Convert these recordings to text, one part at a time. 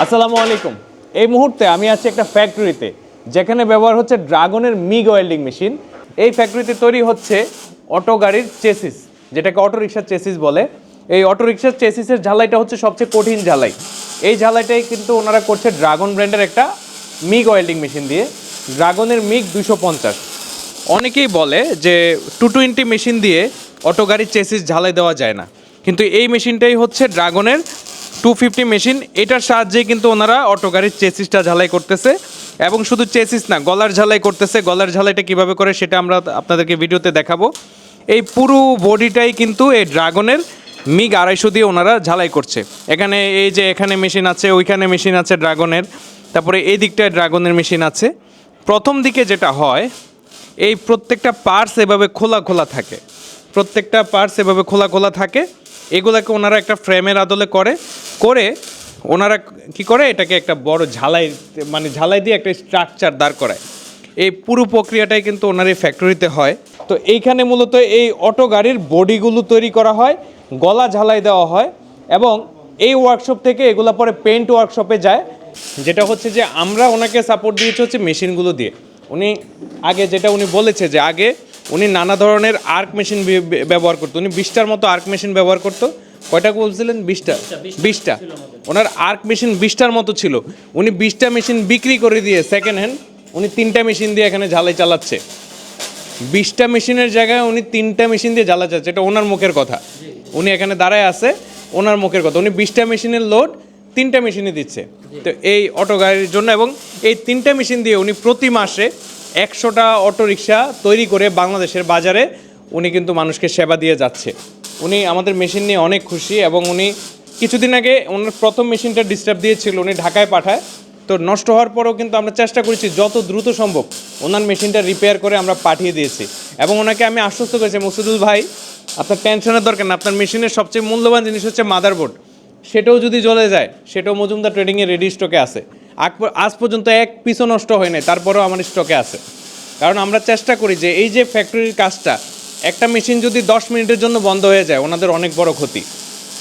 আসসালামু আলাইকুম। এই মুহূর্তে আমি আছি একটা ফ্যাক্টরিতে যেখানে ব্যবহার হচ্ছে ড্রাগনের মিগ ওয়েল্ডিং মেশিন। এই ফ্যাক্টরিতে তৈরি হচ্ছে অটো গাড়ির চেসিস, যেটাকে অটো রিক্সার চেসিস বলে। এই অটো রিক্সার চেসিসের ঝালাইটা হচ্ছে সবচেয়ে কঠিন ঝালাই। এই ঝালাইটাই কিন্তু ওনারা করছে ড্রাগন ব্র্যান্ডের একটা মিগ ওয়েল্ডিং মেশিন দিয়ে, ড্রাগনের মিগ 250। অনেকেই বলে যে 220 মেশিন দিয়ে অটো গাড়ির চেসিস ঝালাই দেওয়া যায় না, কিন্তু এই মেশিনটাই হচ্ছে ড্রাগনের 250 মেশিন। এটার সাহায্যে কিন্তু ওনারা অটো গাড়ির চেসিসটা ঝালাই করতেছে, এবং শুধু চেসিস না, গলার ঝালাই করতেছে। গলার ঝালাইটা কীভাবে করে সেটা আমরা আপনাদেরকে ভিডিওতে দেখাবো। এই পুরো বডিটাই কিন্তু এই ড্রাগনের মিগ 250 দিয়ে ওনারা ঝালাই করছে। এখানে এই যে এখানে মেশিন আছে, ওইখানে মেশিন আছে ড্রাগনের, তারপরে এই দিকটায় ড্রাগনের মেশিন আছে। প্রথম দিকে যেটা হয়, এই প্রত্যেকটা পার্টস এভাবে খোলা খোলা থাকে, প্রত্যেকটা পার্টস এভাবে খোলা খোলা থাকে। এগুলাকে ওনারা একটা ফ্রেমের আদলে করে ওনারা কি করে, এটাকে একটা বড় ঝালাই, মানে ঝালাই দিয়ে একটা স্ট্রাকচার দাঁড় করায়। এই পুরো প্রক্রিয়াটাই কিন্তু ওনার এই ফ্যাক্টরিতে হয়। তো এইখানে মূলত এই অটো গাড়ির বডিগুলো তৈরি করা হয়, গলা ঝালাই দেওয়া হয়, এবং এই ওয়ার্কশপ থেকে এগুলো পরে পেইন্ট ওয়ার্কশপে যায়। যেটা হচ্ছে যে আমরা ওনাকে সাপোর্ট দিয়েছি হচ্ছে মেশিনগুলো দিয়ে। উনি আগে যেটা উনি বলেছে যে আগে উনি নানা ধরনের আর্ক মেশিন ব্যবহার করতো। উনি 20টার মতো আর্ক মেশিন ব্যবহার করতো। কয়টা বলছিলেন? 20টা। ওনার আর্ক মেশিন 20টার মতো ছিল। উনি 20টা মেশিন বিক্রি করে দিয়ে সেকেন্ড হ্যান্ড উনি 3টা মেশিন দিয়ে এখানে ঝালাই চালাচ্ছে। 20টা মেশিনের জায়গায় উনি 3টা মেশিন দিয়ে জ্বালা যাচ্ছে। এটা ওনার মুখের কথা, উনি এখানে দাঁড়ায় আছে, ওনার মুখের কথা। উনি 20টা মেশিনের লোড 3টা মেশিনে দিচ্ছে তো এই অটো গাড়ির জন্য। এবং এই 3টা মেশিন দিয়ে উনি প্রতি মাসে 100টা অটো রিক্সা তৈরি করে বাংলাদেশের বাজারে উনি কিন্তু মানুষকে সেবা দিয়ে যাচ্ছে। উনি আমাদের মেশিন নিয়ে অনেক খুশি, এবং উনি কিছুদিন আগে ওনার প্রথম মেশিনটা ডিস্টার্ব দিয়েছিল, উনি ঢাকায় পাঠায়। তো নষ্ট হওয়ার পরেও কিন্তু আমরা চেষ্টা করেছি যত দ্রুত সম্ভব ওনার মেশিনটা রিপেয়ার করে আমরা পাঠিয়ে দিয়েছি। এবং ওনাকে আমি আশ্বস্ত করেছি, মুকসিদুল ভাই আপনার টেনশনের দরকার না, আপনার মেশিনের সবচেয়ে মূল্যবান জিনিস হচ্ছে মাদারবোর্ড। সেটাও যদি জ্বলে যায় সেটাও মজুমদার ট্রেডিংয়ে রেডি স্টকে আছে। আজ পর্যন্ত এক পিসও নষ্ট হয় নাই, তারপরেও আমার স্টকে আছে। কারণ আমরা চেষ্টা করি যে এই যে ফ্যাক্টরির কাজটা, একটা মেশিন যদি 10 মিনিটের জন্য বন্ধ হয়ে যায় ওনাদের অনেক বড় ক্ষতি।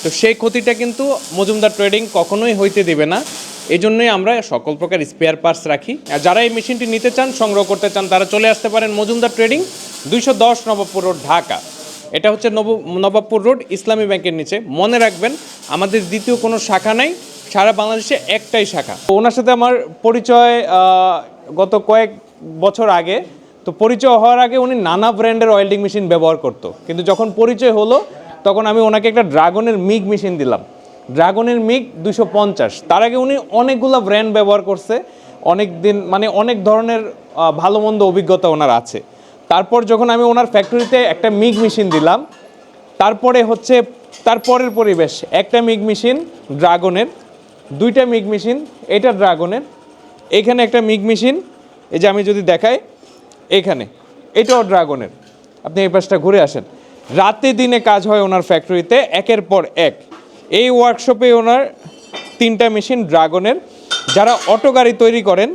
তো সেই ক্ষতিটা কিন্তু মজুমদার ট্রেডিং কখনোই হইতে দেবে না। এই জন্যই আমরা সকল প্রকার স্পেয়ার পার্টস রাখি। আর যারা এই মেশিনটি নিতে চান, সংগ্রহ করতে চান, তারা চলে আসতে পারেন মজুমদার ট্রেডিং, 210 নবাবপুর রোড, ঢাকা। এটা হচ্ছে নবাবপুর রোড, ইসলামী ব্যাংকের নিচে। মনে রাখবেন, আমাদের দ্বিতীয় কোনো শাখা নাই, সারা বাংলাদেশে একটাই শাখা। তো ওনার সাথে আমার পরিচয় গত কয়েক বছর আগে। তো পরিচয় হওয়ার আগে উনি নানা ব্র্যান্ডের ওয়েল্ডিং মেশিন ব্যবহার করতো, কিন্তু যখন পরিচয় হলো তখন আমি ওনাকে একটা ড্রাগনের মিগ মেশিন দিলাম, ড্রাগনের মিগ 250। তার আগে উনি অনেকগুলো ব্র্যান্ড ব্যবহার করছে, অনেক দিন, মানে অনেক ধরনের ভালো মন্দ অভিজ্ঞতা ওনার আছে। তারপর যখন আমি ওনার ফ্যাক্টরিতে একটা মিগ মেশিন দিলাম, তারপরে হচ্ছে তারপরের পরিবেশ, একটা মিগ মেশিন ড্রাগনের, 2টা মিগ মেশিন, এটা ড্রাগনের, এখানে একটা মিগ মেশিন, এই যে আমি যদি দেখাই এখানে, এটাও ড্রাগনের। আপনি এই পাশটা ঘুরে আসেন। রাতে দিনে কাজ হয় ওনার ফ্যাক্টরিতে একের পর এক। এই ওয়ার্কশপে ওনার 3টা মেশিন ড্রাগনের। যারা অটো গাড়ি তৈরি করেন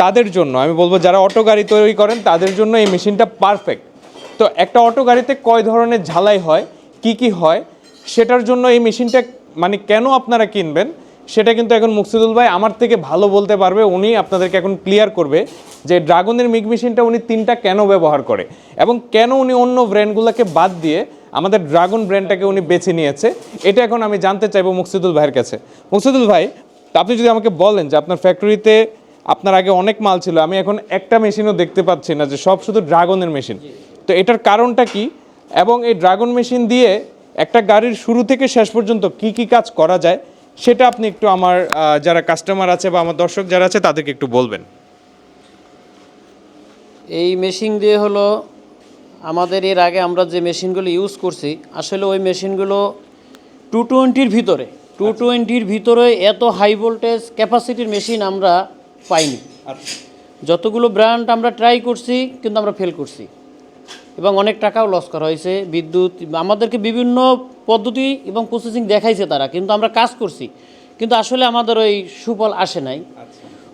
তাদের জন্য আমি বলবো, যারা অটো গাড়ি তৈরি করেন তাদের জন্য এই মেশিনটা পারফেক্ট। তো একটা অটো গাড়িতে কয় ধরনের ঝালাই হয়, কি হয়, সেটার জন্য এই মেশিনটা মানে কেন আপনারা কিনবেন সেটা কিন্তু এখন মুকসিদুল ভাই আমার থেকে ভালো বলতে পারবে। উনি আপনাদেরকে এখন ক্লিয়ার করবে যে ড্রাগনের মিগ মেশিনটা উনি 3টা কেন ব্যবহার করে, এবং কেন উনি অন্য ব্র্যান্ডগুলোকে বাদ দিয়ে আমাদের ড্রাগন ব্র্যান্ডটাকে উনি বেছে নিয়েছে। এটা এখন আমি জানতে চাইবো মুকসিদুল ভাইয়ের কাছে। মুকসিদুল ভাই, আপনি যদি আমাকে বলেন যে আপনার ফ্যাক্টরিতে আপনার আগে অনেক মাল ছিল, আমি এখন একটা মেশিনও দেখতে পাচ্ছি না, যে সব শুধু ড্রাগনের মেশিন। তো এটার কারণটা কি, এবং এই ড্রাগন মেশিন দিয়ে একটা গাড়ির শুরু থেকে শেষ পর্যন্ত কি কাজ করা যায়, সেটা আপনি একটু আমার যারা কাস্টমার আছে বা আমার দর্শক যারা আছে তাদেরকে একটু বলবেন। এই মেশিন দিয়ে হলো আমাদের এর আগে আমরা যে মেশিনগুলো ইউজ করছি, আসলে ওই মেশিনগুলো 220-র ভিতরে 220-র ভিতরে এত হাই ভোল্টেজ ক্যাপাসিটির মেশিন আমরা পাইনি। যতগুলো ব্র্যান্ড আমরা ট্রাই করছি, কিন্তু আমরা ফেল করছি, এবং অনেক টাকাও লস করা হয়েছে। বিদ্যুৎ আমাদেরকে বিভিন্ন পদ্ধতি এবং প্রসেসিং দেখাইছে তারা, কিন্তু আমরা কাজ করছি, কিন্তু আসলে আমাদের ওই সুফল আসে নাই।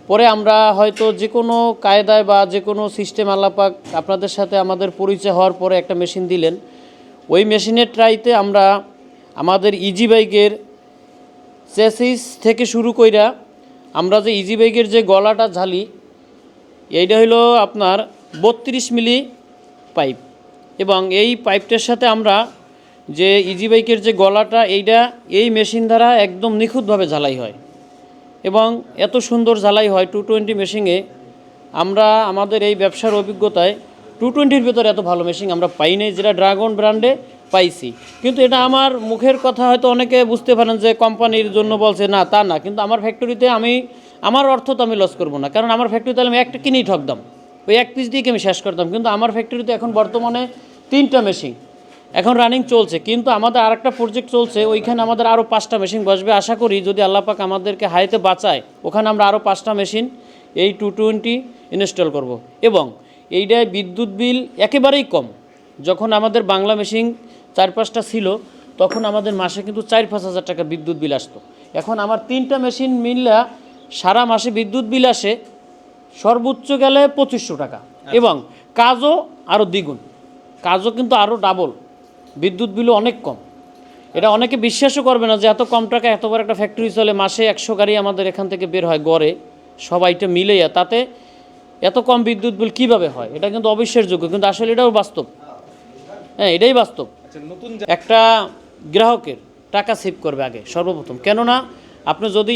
পরে আমরা হয়তো যে কোনো কায়দায় বা যে কোনো সিস্টেম আল্লাপাক আপনাদের সাথে আমাদের পরিচয় হওয়ার পরে একটা মেশিন দিলেন। ওই মেশিনের ট্রাইতে আমরা আমাদের ইজি বাইকের চেসিস থেকে শুরু কইরা আমরা যে ইজি বাইকের যে গলাটা ঝালি এইটা হলো আপনার 32 মিলি পাইপ, এবং এই পাইপটার সাথে আমরা যে ইজি বাইকের যে গলাটা এইটা এই মেশিন দ্বারা একদম নিখুঁতভাবে ঝালাই হয়, এবং এত সুন্দর ঝালাই হয় 220 মেশিনে। আমরা আমাদের এই ব্যবসার অভিজ্ঞতায় 220-র ভিতরে এত ভালো মেশিন আমরা পাই নাই, যেটা ড্রাগন ব্র্যান্ডে পাইছি। কিন্তু এটা আমার মুখের কথা হয়তো অনেকে বুঝতে পারেন যে কোম্পানির জন্য বলছে, না তা না, কিন্তু আমার ফ্যাক্টরিতে আমার অর্থ তো আমি লস করবো না, কারণ আমার ফ্যাক্টরিতে আমি একটা কিনেই ঠকতাম, ওই এক পিস দিয়ে আমি শেষ করতাম। কিন্তু আমার ফ্যাক্টরিতে এখন বর্তমানে 3টা মেশিন এখন রানিং চলছে, কিন্তু আমাদের আরেকটা প্রজেক্ট চলছে, ওইখানে আমাদের আরও 5টা মেশিন বসবে। আশা করি যদি আল্লাহ পাক আমাদেরকে হায়াতে বাঁচায়, ওখানে আমরা আরও 5টা মেশিন এই 220 ইনস্টল করব। এবং এইটায় বিদ্যুৎ বিল একেবারেই কম। যখন আমাদের বাংলা মেশিন 4-5টা ছিল, তখন আমাদের মাসে কিন্তু 4-5 হাজার টাকা বিদ্যুৎ বিল আসতো। এখন আমার 3টা মেশিন মিললে সারা মাসে বিদ্যুৎ বিল আসে সর্বোচ্চ গেলে 2500 টাকা, এবং কাজও আরও দ্বিগুণ, কাজও কিন্তু আরও ডাবল, বিদ্যুৎ বিলও অনেক কম। এটা অনেকে বিশ্বাসও করবে না যে এত কম টাকা এত বড় একটা ফ্যাক্টরি চলে, মাসে 100 গাড়ি আমাদের এখান থেকে বের হয় গড়ে, সবাইটা মিলে, তাতে এত কম বিদ্যুৎ বিল কীভাবে হয়? এটা কিন্তু অবিশ্বাসযোগ্য, কিন্তু আসলে এটাও বাস্তব। হ্যাঁ, এটাই বাস্তব। একটা গ্রাহকের টাকা সেভ করবে আগে সর্বপ্রথম, কেননা আপনি যদি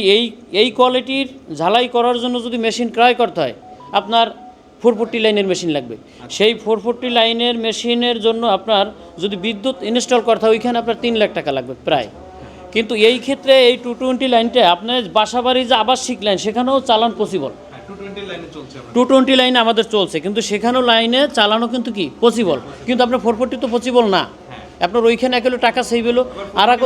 এই কোয়ালিটির ঝালাই করার জন্য যদি মেশিন ক্রয় করতে হয়, আপনার 440 লাইনের মেশিন লাগবে। সেই 440 লাইনের মেশিনের জন্য আপনার যদি বিদ্যুৎ ইনস্টল করতে হয়, ওইখানে আপনার 3 লাখ টাকা লাগবে প্রায়। কিন্তু এই ক্ষেত্রে এই 220 লাইনটা আপনার বাসাবাড়ি যে আবাসিক লাইন, সেখানেও চালান পসিবল। 220 লাইনে আমাদের চলছে, কিন্তু সেখানেও লাইনে চালানো কিন্তু কি পসিবল, কিন্তু আপনার 440 তো পসিবল না। আপনার ওইখানে এক হলো টাকা সেভ হলো, আর এক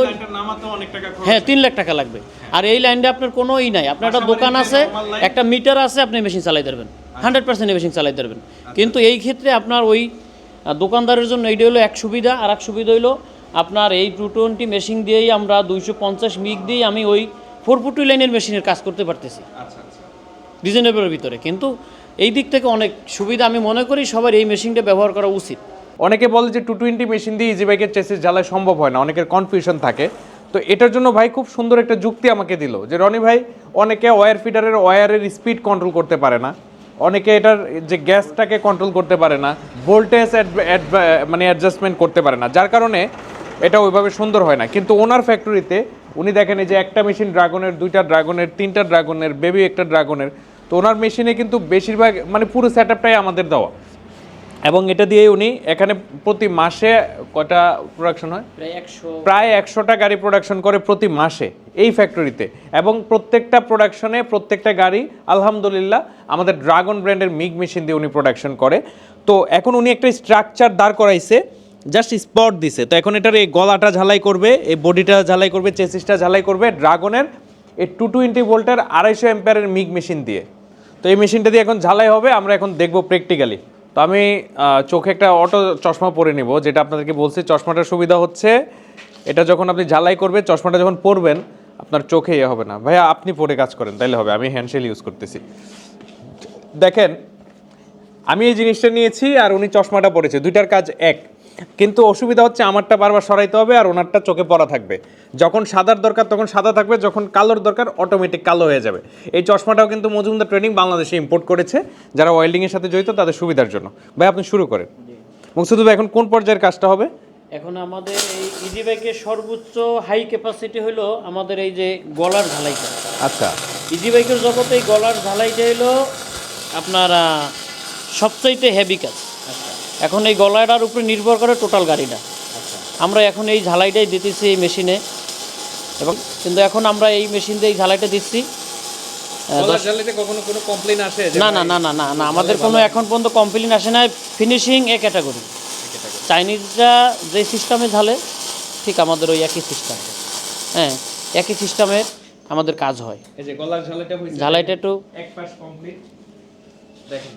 হ্যাঁ 3 লাখ টাকা লাগবে। আর এই লাইনটা আপনার কোনোই নাই, আপনার একটা দোকান আছে, একটা মিটার আছে, আপনি মেশিন চালাই দেবেন, 100% মেশিন চালাই দেবেন। কিন্তু এই ক্ষেত্রে আপনার ওই দোকানদারের জন্য এইটা হলো এক সুবিধা। আর এক সুবিধা হলো আপনার এই 220 মেশিন দিয়েই আমরা 250 মিগ দিয়েই আমি ওই 440 লাইনের মেশিনের কাজ করতে পারতেছি রিজনেবলের ভিতরে। কিন্তু এই দিক থেকে অনেক সুবিধা, আমি মনে করি সবার এই মেশিনটা ব্যবহার করা উচিত। অনেকে বলে যে 220 মেশিন দিয়ে ইজি বাইকের চেসিস ঝালাই সম্ভব হয় না, অনেকের কনফিউশন থাকে। তো এটার জন্য ভাই খুব সুন্দর একটা যুক্তি আমাকে দিল যে রনি ভাই, অনেকে ওয়্যার ফিডারের ওয়্যারের স্পিড কন্ট্রোল করতে পারে না, অনেকে এটার যে গ্যাসটাকে কন্ট্রোল করতে পারে না, ভোল্টেজ মানে অ্যাডজাস্টমেন্ট করতে পারে না, যার কারণে এটা ওইভাবে সুন্দর হয় না। কিন্তু ওনার ফ্যাক্টরিতে উনি দেখেন এই যে একটা মেশিন ড্রাগনের, 2টা ড্রাগনের, 3টা ড্রাগনের, বেবি একটা ড্রাগনের, তো ওনার মেশিনে কিন্তু বেশিরভাগ মানে পুরো সেট আপটাই আমাদের দেওয়া, এবং এটা দিয়ে উনি এখানে প্রতি মাসে কয়টা প্রোডাকশন হয়? প্রায় 100টা গাড়ি প্রোডাকশন করে প্রতি মাসে এই ফ্যাক্টরিতে, এবং প্রত্যেকটা প্রোডাকশনে প্রত্যেকটা গাড়ি আলহামদুলিল্লাহ আমাদের ড্রাগন ব্র্যান্ডের মিগ মেশিন দিয়ে উনি প্রোডাকশন করে। তো এখন উনি একটা স্ট্রাকচার দাঁড় করাইছে, জাস্ট স্পট দিছে। তো এখন এটার এই গলাটা ঝালাই করবে, এই বডিটা ঝালাই করবে, চেসিসটা ঝালাই করবে ড্রাগনের এই 220 ভোল্টের 250 অ্যাম্পিয়ারের মিগ মেশিন দিয়ে। তো এই মেশিনটা দিয়ে এখন ঝালাই হবে, আমরা এখন দেখব প্র্যাকটিক্যালি। তো আমি চোখে একটা অটো চশমা পরে নিব, যেটা আপনাদেরকে বলছি। চশমাটার সুবিধা হচ্ছে এটা যখন আপনি ঝালাই করবে, চশমাটা যখন পরবেন আপনার চোখে ইয়ে হবে না। ভাইয়া আপনি পরে কাজ করেন তাইলে হবে, আমি হ্যান্ডশেল ইউজ করতেছি। দেখেন আমি এই জিনিসটা নিয়েছি আর উনি চশমাটা পরেছে, দুইটার কাজ এক, কিন্তু অসুবিধা হচ্ছে আমারটা বারবার সরাইতে হবে আর ওনারটা চোখে পড়া থাকবে। যখন সাদার দরকার তখন সাদা থাকবে, যখন কালোর দরকার অটোমেটিক কালো হয়ে যাবে। এই চশমাটাও কিন্তু মজুমদার ট্রেনিং বাংলাদেশে ইম্পোর্ট করেছে, যারা ওয়েল্ডিংয়ের সাথে জড়িত তাদের সুবিধার জন্য। ভাই আপনি শুরু করেন। মুকসুদ ভাই এখন কোন পর্যায়ের কাজটা হবে? এখন আমাদের এই ইজি বাইকের সর্বোচ্চ হাই ক্যাপাসিটি হলো আমাদের এই যে গলার ঝালাইটা। আচ্ছা, ইজি বাইকের জগতে এই গলার ঝালাইটা হলো আপনার সবচাইতে হেভি কাজ। এখন এই গলাটার উপরে নির্ভর করে টোটাল গাড়িটা। আমরা এখন এই ঝালাইটাই দিতেছি এই মেশিনে, এবং কিন্তু এখন আমরা এই মেশিন দিয়ে এই ঝালাইটা দিচ্ছি। কখনো কোনো কমপ্লেইন আসে? না না না না না না, আমাদের কোনো এখন পর্যন্ত কমপ্লেইন আসে না। Finishing A category. চাইনিজরা যে সিস্টেমে ঝালে ঠিক আমাদের ওই একই সিস্টেম, হ্যাঁ একই সিস্টেমের আমাদের কাজ হয়। এই যে গলার ঝালাইটা হইছে, ঝালাইটা একটু এক পাশ কমপ্লিট, দেখেন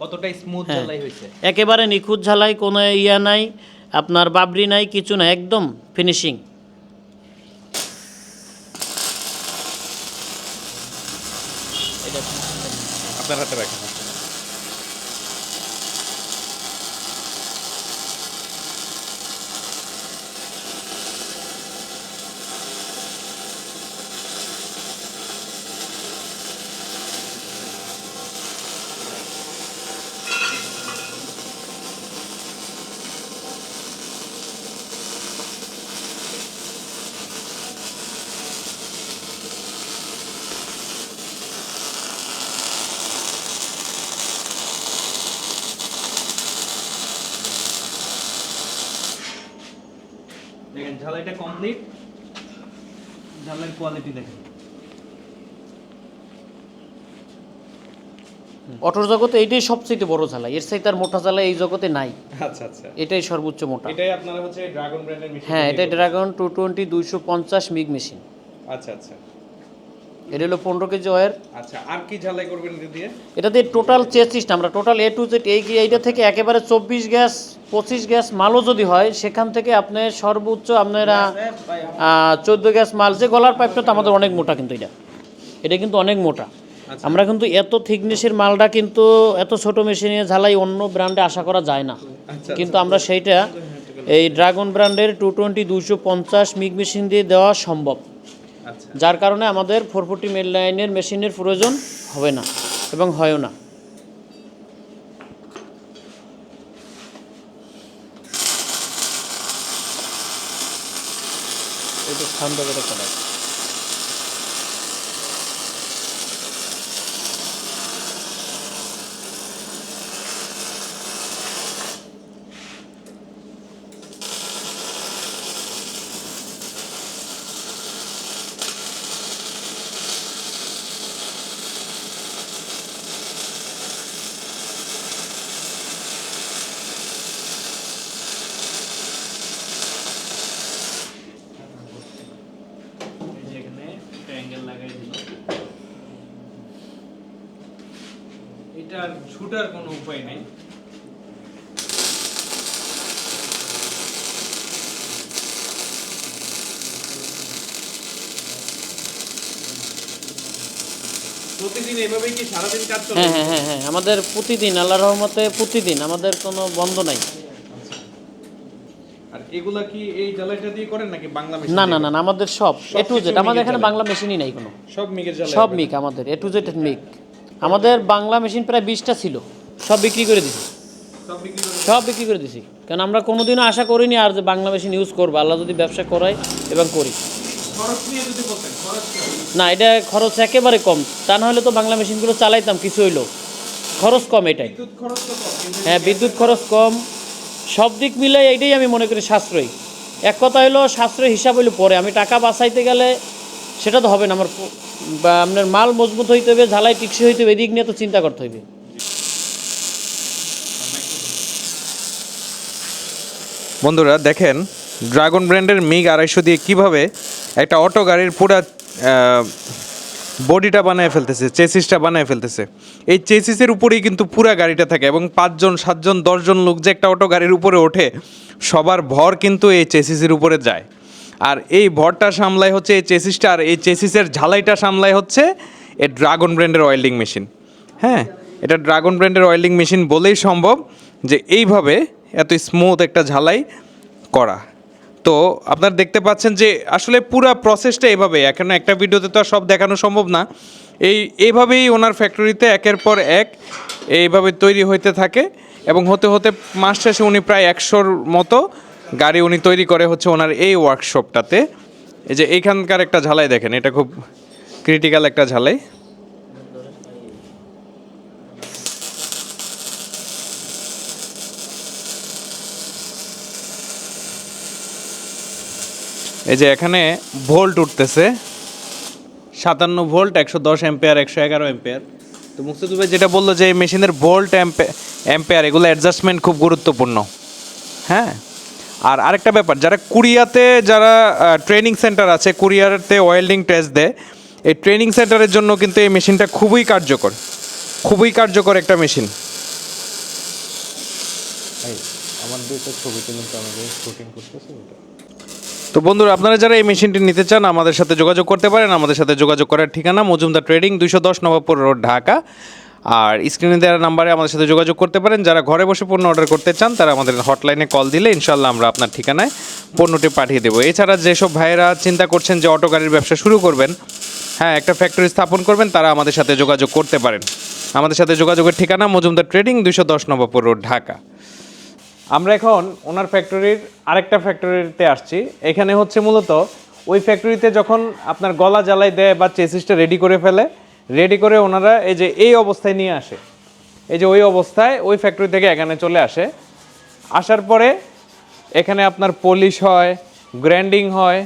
কতটা স্মুথ ঝালাই হইছে, একেবারে নিখুঁত ঝালাই, কোনো ইয়া নাই আপনার, বাবরি নাই, কিছু নাই, একদম ফিনিশিং। আপনার হাতে রাখেন। ঝালাইটা কমপ্লিট। ঝালাইয়ের কোয়ালিটি দেখেন। অটোর জগতে এইটাই সবচেয়ে বড় ঝালাই, এর চাইতে আর মোটা ঝালাই এই জগতে নাই। আচ্ছা আচ্ছা, এটাই সর্বোচ্চ মোটা। এটাই আপনারা হচ্ছে ড্রাগন ব্র্যান্ডের মেশিন? হ্যাঁ, এটা ড্রাগন 220 250 মিগ মেশিন। আচ্ছা আচ্ছা এটা হলো 15 কেজি ওয়ার। আচ্ছা, আর কি ঝালাই করবেন এটা দিয়ে? এটা দিয়ে টোটাল চেসিসটা আমরা টোটাল A to Z এইটা থেকে একেবারে 24 গ্যাস 25 গ্যাস মালও যদি হয় সেখান থেকে আপনি সর্বোচ্চ আপনারা 14 গ্যাস মাল, যে গলার পাইপটা তো আমাদের অনেক মোটা, কিন্তু এটা কিন্তু অনেক মোটা। আমরা কিন্তু এত থিকনেসের মালটা কিন্তু এত ছোট মেশিনে ঝালাই অন্য ব্র্যান্ডে আশা করা যায় না, কিন্তু আমরা সেইটা এই ড্রাগন ব্র্যান্ডের 220 250 মিগ মেশিন দিয়ে দেওয়া সম্ভব। যার কারণে আমাদের 440 মেল লাইনের মেশিনের প্রয়োজন হবে না এবং হয়ও না। এটা ঠান্ডা করে করা। এটার ছুটার কোনো উপায় নেই। প্রতিদিন এভাবেই কি সারাদিন কাজ চলে? হ্যাঁ হ্যাঁ হ্যাঁ হ্যাঁ, আমাদের প্রতিদিন আল্লাহর রহমতে প্রতিদিন আমাদের কোনো বন্ধ নাই। আর এগুলা কি এই জ্বালাইটা দিয়ে করেন নাকি বাংলা মেশিন? না না না, আমাদের সব A to Z, আমাদের এখানে বাংলা মেশিনই নাই কোনো, সব মিগের জ্বালাই? সব মিগ আমাদের A to Z মিগ। আমাদের বাংলা মেশিন প্রায় 20টা ছিল, সব বিক্রি করে দিছি, সব বিক্রি করে দিছি। কারণ আমরা কোনোদিনও আশা করিনি আর যে বাংলা মেশিন ইউজ করবো, আল্লাহ যদি ব্যবসা করায় এবং করি। খরচ নিয়ে যদি বলতেন, খরচ না, এটা খরচ একেবারে কম, তা না হলে তো বাংলা মেশিনগুলো চালাইতাম, কিছু হইলো খরচ কম এটাই। বিদ্যুৎ খরচ তো কম, কিন্তু হ্যাঁ, বিদ্যুৎ খরচ কম, সব দিক মিলাই এইটাই আমি মনে করি সাশ্রয়ী। এক কথা হইলো সাশ্রয় হিসাব হইলো পরে, আমি টাকা বাঁচাইতে গেলে সেটা তো হবে না, আমার বা আপনার মাল মজবুত হইতে হবে, ঝালাই টিকসই হইতে হবে, এদিক নিয়ে তো চিন্তা করতে হইবে। বন্ধুরা দেখেন ড্রাগন ব্র্যান্ডের মিগ 250 দিয়ে কিভাবে একটা অটো গাড়ির পুরা বডিটা বানায় ফেলতেছে, চেসিসটা বানায় ফেলতেছে। এই চেসিসের উপরেই কিন্তু পুরা গাড়িটা থাকে এবং 5 জন 7 জন 10 জন লোক যে একটা অটো গাড়ির উপরে ওঠে, সবার ভর কিন্তু এই চেসিসের উপরে যায়। আর এই ভরটা সামলায় হচ্ছে এই চেসিসটা, আর এই চেসিসের ঝালাইটা সামলায় হচ্ছে এই ড্রাগন ব্র্যান্ডের ওয়েল্ডিং মেশিন। হ্যাঁ, এটা ড্রাগন ব্র্যান্ডের ওয়েল্ডিং মেশিন বলেই সম্ভব যে এইভাবে এত স্মুথ একটা ঝালাই করা। তো আপনারা দেখতে পাচ্ছেন যে আসলে পুরো প্রসেসটা এভাবে, এখন একটা ভিডিওতে তো আর সব দেখানো সম্ভব না। এইভাবেই ওনার ফ্যাক্টরিতে একের পর এক এইভাবে তৈরি হতে থাকে এবং হতে হতে মাস শেষে উনি প্রায় 100-র মতো গাড়ি উনি তৈরি করে হচ্ছে ওনার এই ওয়ার্কশপটাতে। এই যে এইখানকার একটা ঝালাই দেখেন, এটা খুব ক্রিটিক্যাল একটা ঝালাই। এই যে এখানে ভোল্ট উঠতেছে 57 ভোল্ট, 110 অ্যাম্পিয়ার, 111 অ্যাম্পিয়ার। তো মুকসুদ ভাই যেটা বললো যে এই মেশিনের ভোল্ট অ্যাম্পিয়ার এগুলো অ্যাডজাস্টমেন্ট খুব গুরুত্বপূর্ণ। হ্যাঁ, আর আরেকটা ব্যাপার, যারা কোরিয়াতে যারা ট্রেনিং সেন্টার আছে, কোরিয়াতে ওয়েল্ডিং টেস্ট দেয়, এই ট্রেনিং সেন্টারের জন্য কিন্তু এই মেশিনটা খুবই কার্যকর, খুবই কার্যকর একটা মেশিন। আমার দুইটা ছবি কিন্তু আমাদের শুটিং করতেছে। তো বন্ধুরা, আপনারা যারা এই মেশিনটি নিতে চান আমাদের সাথে যোগাযোগ করতে পারেন। আমাদের সাথে যোগাযোগ করার ঠিকানা মজুমদার ট্রেডিং, 210 নবাবপুর রোড, ঢাকা। আর স্ক্রিনে দেওয়া নাম্বারে আমাদের সাথে যোগাযোগ করতে পারেন। যারা ঘরে বসে পণ্য অর্ডার করতে চান তারা আমাদের হটলাইনে কল দিলে ইনশাল্লাহ আমরা আপনার ঠিকানায় পণ্যটি পাঠিয়ে দেবো। এছাড়া যেসব ভাইয়েরা চিন্তা করছেন যে অটো গাড়ির ব্যবসা শুরু করবেন, হ্যাঁ একটা ফ্যাক্টরি স্থাপন করবেন, তারা আমাদের সাথে যোগাযোগ করতে পারেন। আমাদের সাথে যোগাযোগের ঠিকানা মজুমদার ট্রেডিং, 210 নবাবপুর রোড, ঢাকা। আমরা এখন ওনার ফ্যাক্টরির আরেকটা ফ্যাক্টরিতে আসছি। এখানে হচ্ছে মূলত ওই ফ্যাক্টরিতে যখন আপনার গলা জ্বালাই দেয় বা চেসিসটা রেডি করে ফেলে, রেডি করে ওনারা এই যে এই অবস্থায় নিয়ে আসে, এই যে ওই অবস্থায় ওই ফ্যাক্টরি থেকে এখানে চলে আসে। আসার পরে এখানে আপনার পলিশ হয়, গ্রাইন্ডিং হয়,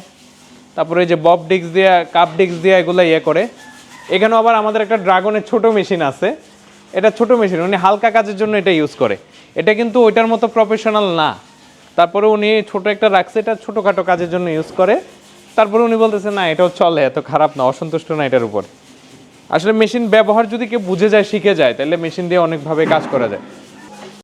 তারপরে এই যে বব ডিস্ক দিয়ে কাপ ডিস্ক দিয়ে এগুলো ইয়ে করে। এখানেও আবার আমাদের একটা ড্রাগনের ছোট মেশিন আছে, এটা ছোট মেশিন, উনি হালকা কাজের জন্য এটা ইউজ করে। এটা কিন্তু ওইটার মতো প্রফেশনাল না, তারপরে উনি ছোট একটা রাখছে, এটা ছোটোখাটো কাজের জন্য ইউজ করে। তারপরে উনি বলতেছে না এটাও চলে, এত খারাপ না, অসন্তুষ্ট না এটার উপর। আসলে মেশিন ব্যবহার যদি কেউ বুঝে যায়, শিখে যায়, তাহলে মেশিন দিয়ে অনেকভাবে কাজ করা যায়।